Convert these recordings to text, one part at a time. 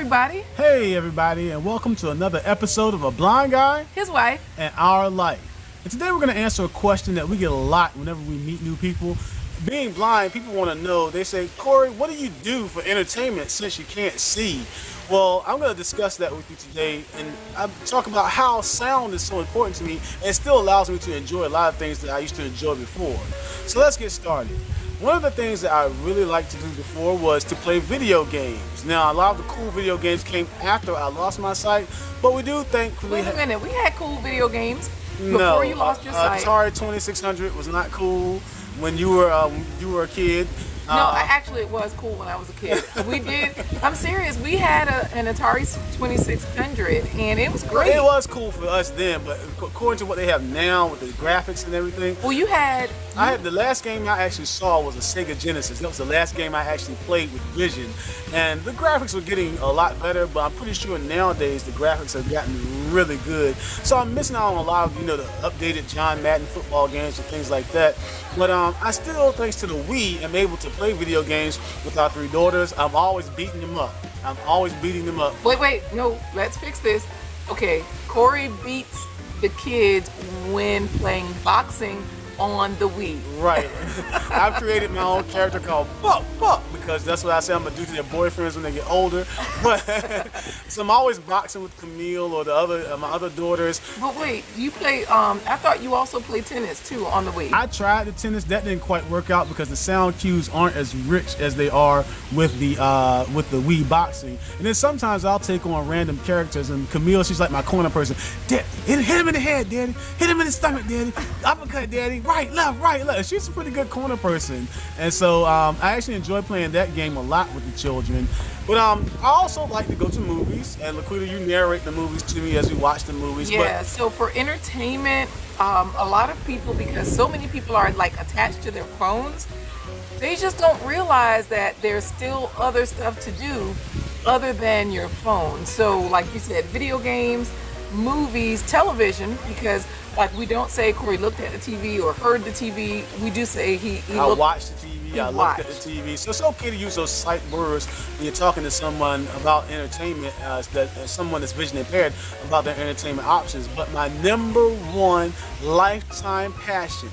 everybody. Hey everybody, and welcome to another episode of A Blind Guy, His wife, and Our Life. And today we're going to answer a question that we get a lot whenever we meet new people. Being blind, people want to know, they say, Corey, what do you do for entertainment since you can't see? Well, I'm going to discuss that with you today, and I talk about how sound is so important to me, and it still allows me to enjoy a lot of things that I used to enjoy before. So let's get started. One of the things that I really liked to do before was to play video games. Now, a lot of the cool video games came after I lost my sight, but we do thankfully... Wait a minute, we had cool video games before you lost your sight. Atari 2600 was not cool when you were a kid. Actually it was cool when I was a kid. I'm serious, we had an Atari 2600 and it was great. It was cool for us then, but according to what they have now with the graphics and everything. Well, the last game I actually saw was a Sega Genesis. That was the last game I actually played with vision. And the graphics were getting a lot better, but I'm pretty sure nowadays the graphics have gotten really good. So I'm missing out on a lot of, the updated John Madden football games and things like that. But I still, thanks to the Wii, am able to play video games with our three daughters. I'm always beating them up. Wait, no, let's fix this. Okay, Corey beats the kids when playing boxing on the Wii. Right. I've created my own character called Buck, because that's what I say I'm gonna do to their boyfriends when they get older. But so I'm always boxing with Camille or my other daughters. But wait, you play? I thought you also play tennis too on the Wii. I tried the tennis. That didn't quite work out because the sound cues aren't as rich as they are with the Wii boxing. And then sometimes I'll take on random characters, and Camille, she's like my corner person. Dad, hit him in the head, Daddy. Hit him in the stomach, Daddy. Uppercut, Daddy. Right, left. She's a pretty good corner person. And so I actually enjoy playing that game a lot with the children. But I also like to go to movies, and Laquita, you narrate the movies to me as we watch the movies. Yeah, so for entertainment, a lot of people, because so many people are like attached to their phones, they just don't realize that there's still other stuff to do other than your phone. So like you said, video games, movies, television, because like we don't say Corey looked at the TV or heard the TV. We do say he watched the TV. I looked at the TV. So it's okay to use those sight words when you're talking to someone about entertainment, someone that's vision impaired, about their entertainment options. But my number one lifetime passion,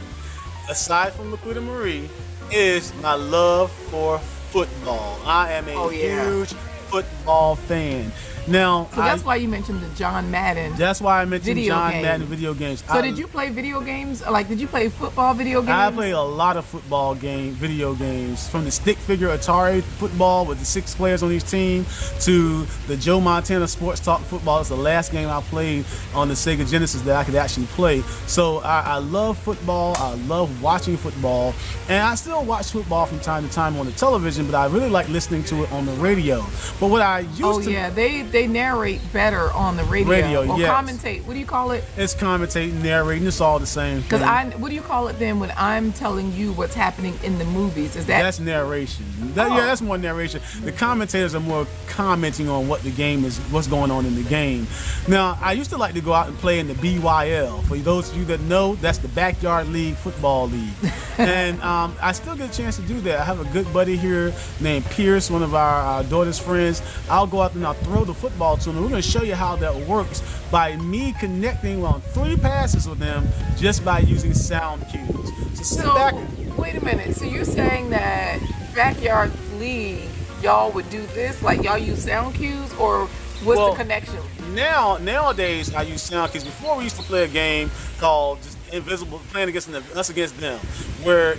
aside from Laquita Marie, is my love for football. I am a huge football fan. Now, so that's why you mentioned the John Madden. That's why I mentioned Madden video games. So did you play video games? Like, did you play football video games? I played a lot of video games, from the stick figure Atari football with the 6 players on each team to the Joe Montana Sports Talk football. It's the last game I played on the Sega Genesis that I could actually play. So I love football. I love watching football, and I still watch football from time to time on the television. But I really like listening to it on the radio. But what I used to they narrate better on the radio. Or yes. Commentate. What do you call it? It's commentating, narrating. It's all the same. Because what do you call it then when I'm telling you what's happening in the movies? That's narration. That's more narration. The commentators are more commenting on what the game is, what's going on in the game. Now, I used to like to go out and play in the BYL. For those of you that know, that's the Backyard League Football League. And I still get a chance to do that. I have a good buddy here named Pierce, one of our daughter's friends. I'll go out and I'll throw the football to him. And we're going to show you how that works by me connecting on 3 passes with them just by using sound cues. So sit back. Wait a minute. So you're saying that Backyard League, y'all would do this? Like y'all use sound cues, or what's the connection? Nowadays I use sound cues. Before we used to play a game called just Invisible, playing against us against them, where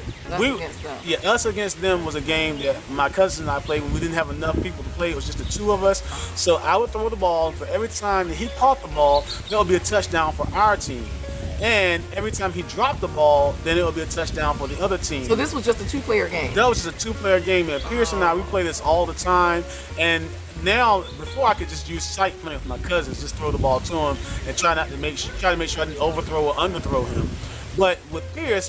us against them was a game that my cousin and I played when we didn't have enough people to play. It was just the 2 of us. So I would throw the ball, and for every time that he caught the ball, there would be a touchdown for our team. And every time he dropped the ball, then it would be a touchdown for the other team. So this was just a 2-player game? That was just a 2-player game. And Pierce and I, we play this all the time. And now, before I could just use sight playing with my cousins, just throw the ball to him and try to make sure I didn't overthrow or underthrow him. But with Pierce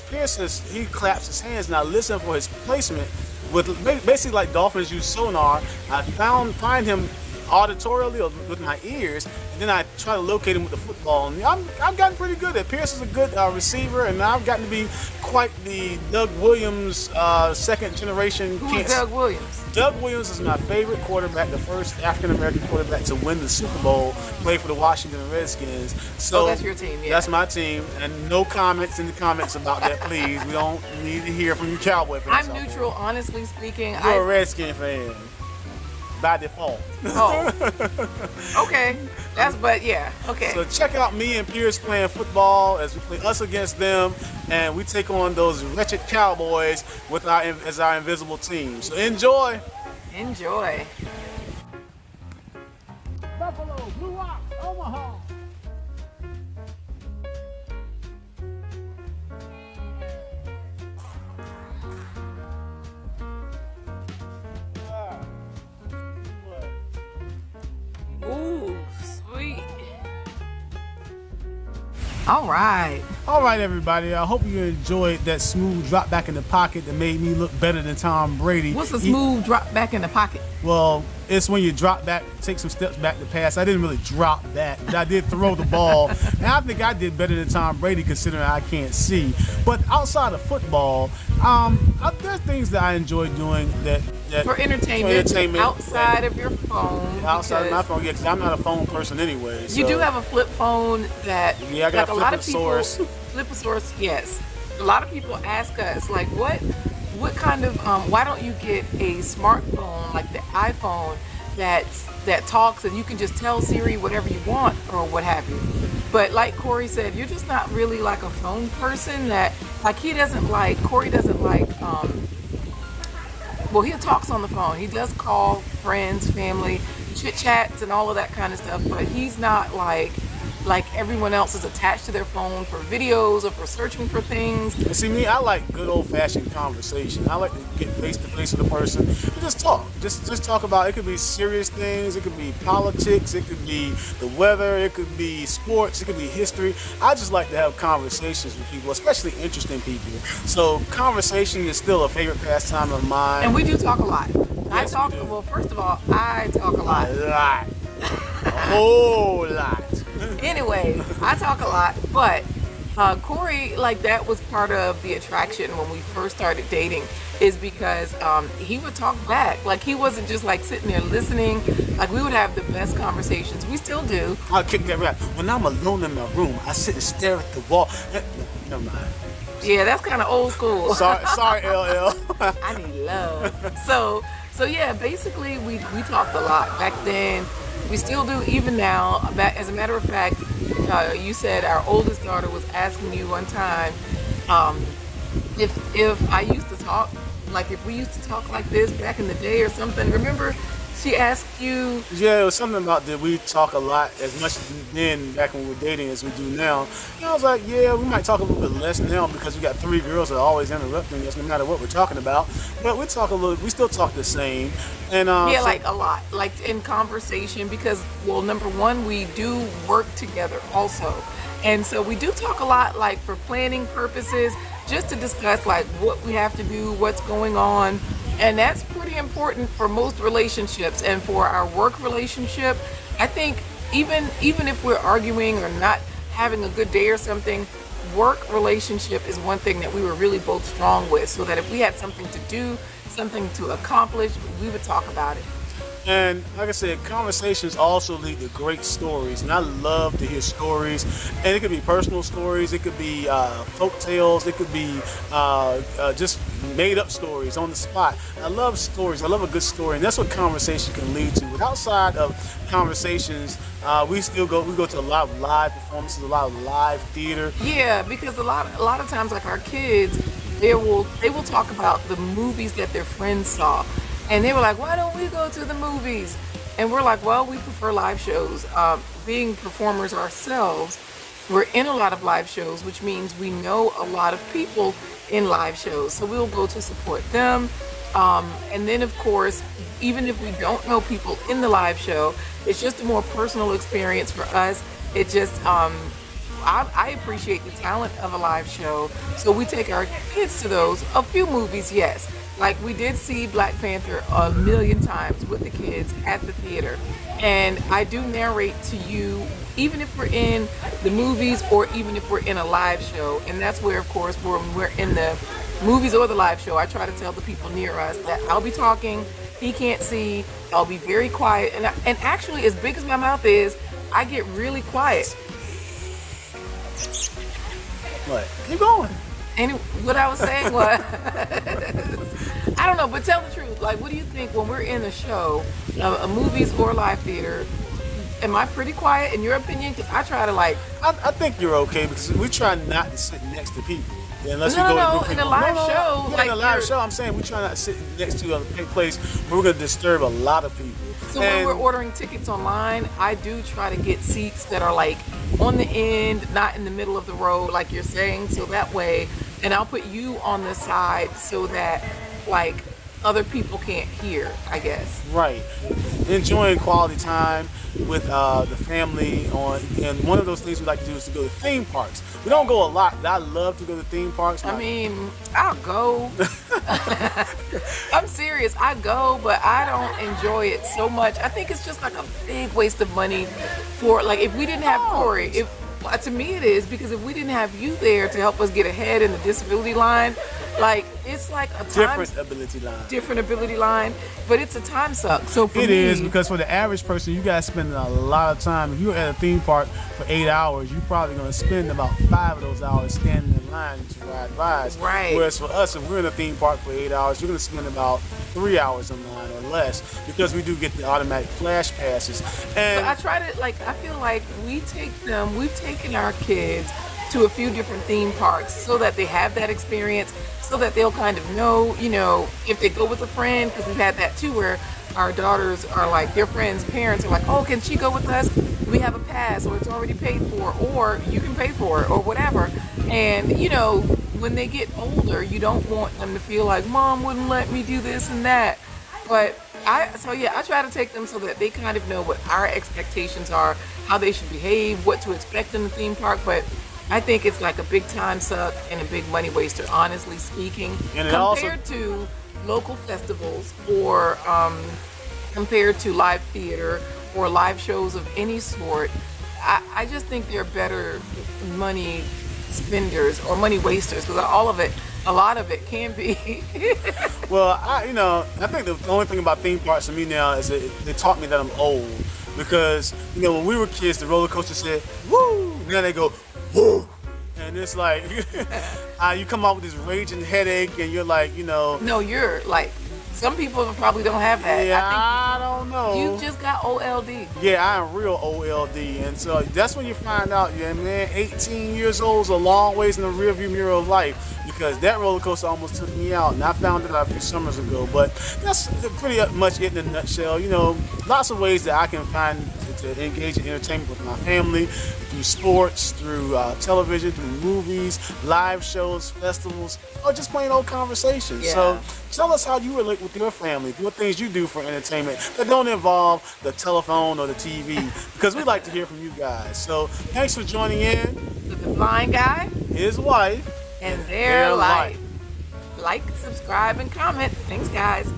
he claps his hands, and I listen for his placement. With basically like dolphins use sonar, I find him auditorially or with my ears, and then I try to locate him with the football. And I've gotten pretty good at it. Pierce is a good receiver, and I've gotten to be quite the Doug Williams second generation. Who is Doug Williams? Doug Williams is my favorite quarterback, the first African-American quarterback to win the Super Bowl, play for the Washington Redskins. So that's your team, yeah. That's my team, and no comments in the comments about that, please. We don't need to hear from you Cowboy fans. I'm neutral, honestly speaking. You're a Redskin fan. By default. Oh. Okay. Okay. So check out me and Pierce playing football as we play us against them, and we take on those wretched Cowboys as our invisible team. So enjoy. Enjoy. Buffalo, Blue Rock, Omaha. Ooh, sweet. All right. All right, everybody. I hope you enjoyed that smooth drop back in the pocket that made me look better than Tom Brady. What's a smooth drop back in the pocket? Well, it's when you drop back, take some steps back to pass. I didn't really drop back, but I did throw the ball. And I think I did better than Tom Brady considering I can't see. But outside of football, there's things that I enjoy doing that for entertainment outside of your phone. Outside of my phone, yeah, because I'm not a phone person anyway. So. You do have a flip phone that, yeah, I got like a lot of people, Flipasaurus. Yes. A lot of people ask us, like, what kind of, why don't you get a smartphone like the iPhone that talks and you can just tell Siri whatever you want or what have you. But like Corey said, you're just not really like a phone person that, like Corey doesn't like, well, he talks on the phone. He does call friends, family, chit chats and all of that kind of stuff, but he's not like everyone else is attached to their phone for videos or for searching for things. And see, me, I like good old-fashioned conversation. I like to get face-to-face with a person and just talk. Just talk about, it could be serious things, it could be politics, it could be the weather, it could be sports, it could be history. I just like to have conversations with people, especially interesting people. So conversation is still a favorite pastime of mine. And we do talk a lot. Yes, well, first of all, I talk a lot. A lot. A whole lot. Anyway, I talk a lot, but Corey, like, that was part of the attraction when we first started dating, is because he would talk back. Like, he wasn't just like sitting there listening. Like, we would have the best conversations. We still do. I'll kick that right. When I'm alone in my room, I sit and stare at the wall. Never mind. Yeah, that's kind of old school. Sorry, LL. I need love. So yeah, basically we talked a lot back then. We still do even now. As a matter of fact, you said our oldest daughter was asking you one time if I used to talk, like if we used to talk like this back in the day or something. Remember, she asked you. Yeah, it was something about that we talk a lot as much then back when we were dating as we do now. And I was like, yeah, we might talk a little bit less now because we got 3 girls that are always interrupting us no matter what we're talking about. But we still talk the same. And yeah, so, like a lot, like in conversation, because, well, number one, we do work together also. And so we do talk a lot, like for planning purposes, just to discuss like what we have to do, what's going on. And that's pretty important for most relationships. And for our work relationship, I think even if we're arguing or not having a good day or something, work relationship is one thing that we were really both strong with, so that if we had something to do, something to accomplish, we would talk about it. And like I said, conversations also lead to great stories, and I love to hear stories. And it could be personal stories, it could be folk tales, it could be just made up stories on the spot. I love stories. I love a good story, and that's what conversation can lead to. But outside of conversations, we go to a lot of live performances, a lot of live theater. Yeah, because a lot of times, like our kids, they will talk about the movies that their friends saw. And they were like, why don't we go to the movies? And we're like, well, we prefer live shows. Being performers ourselves, we're in a lot of live shows, which means we know a lot of people in live shows. So we'll go to support them. And then, of course, even if we don't know people in the live show, it's just a more personal experience for us. It just, I appreciate the talent of a live show. So we take our kids to those. A few movies, yes. Like we did see Black Panther a million times with the kids at the theater. And I do narrate to you, even if we're in the movies or even if we're in a live show. And that's where, of course, when we're in the movies or the live show, I try to tell the people near us that I'll be talking, he can't see, I'll be very quiet. And actually, as big as my mouth is, I get really quiet. What? Keep going. And what I was saying was, I don't know, but tell the truth. Like, what do you think when we're in a show, a movies or live theater? Am I pretty quiet in your opinion? Because I try to like. I think you're okay because we try not to sit next to people. Unless No, we go no, to in people. a live show, Yeah, like in a live you're- show, I'm saying we try not to sit next to a place where we're going to disturb a lot of people. So when we're ordering tickets online, I do try to get seats that are like on the end, not in the middle of the road, like you're saying. So that way, and I'll put you on the side so that like other people can't hear, I guess. Right. Enjoying quality time with the family and one of those things we like to do is to go to theme parks. We don't go a lot, but I love to go to theme parks. I mean, I'll go. I'm serious. I go, but I don't enjoy it so much. I think it's just like a big waste of money for like if we didn't have Corey, to me it is because if we didn't have you there to help us get ahead in the disability line, like it's like a different ability line, but it's a time suck. So for it me, is because for the average person, you guys spend a lot of time. If you're at a theme park for 8 hours, you're probably going to spend about 5 of those hours standing in line to ride rides. Right. Whereas for us, if we're in a theme park for 8 hours, you're going to spend about 3 hours in line or less because we do get the automatic flash passes. And so I try to like. I feel like we've taken our kids to a few different theme parks so that they have that experience, so that they'll kind of know, if they go with a friend, because we've had that too, where our daughters are like, their friends' parents are like, oh, can she go with us? We have a pass, or it's already paid for, or you can pay for it, or whatever. And, when they get older, you don't want them to feel like, Mom wouldn't let me do this and that. But I try to take them so that they kind of know what our expectations are, how they should behave, what to expect in the theme park. But I think it's like a big time suck and a big money waster, honestly speaking, And it compared to local festivals or compared to live theater or live shows of any sort. I just think they're better money spenders or money wasters because a lot of it can be. well, I think the only thing about theme parks for me now is that they taught me that I'm old because when we were kids, the roller coaster said woo, now they go woo. And it's like, you come out with this raging headache, and you're like, No, you're like, some people probably don't have that. Yeah, I I don't know. think you just got OLD. Yeah, I am real OLD, and so that's when you find out, yeah, man, 18 years old is a long ways in the rearview mirror of life because that roller coaster almost took me out, and I found it out a few summers ago. But that's pretty much it in a nutshell. Lots of ways that I can find to engage in entertainment with my family through sports, through television, through movies, live shows, festivals, or just plain old conversations. Yeah. So tell us how you relate with your family, what things you do for entertainment that don't involve the telephone or the TV, because we like to hear from you guys. So thanks for joining in. The blind guy His wife and their life. Like, subscribe, and comment. Thanks, guys.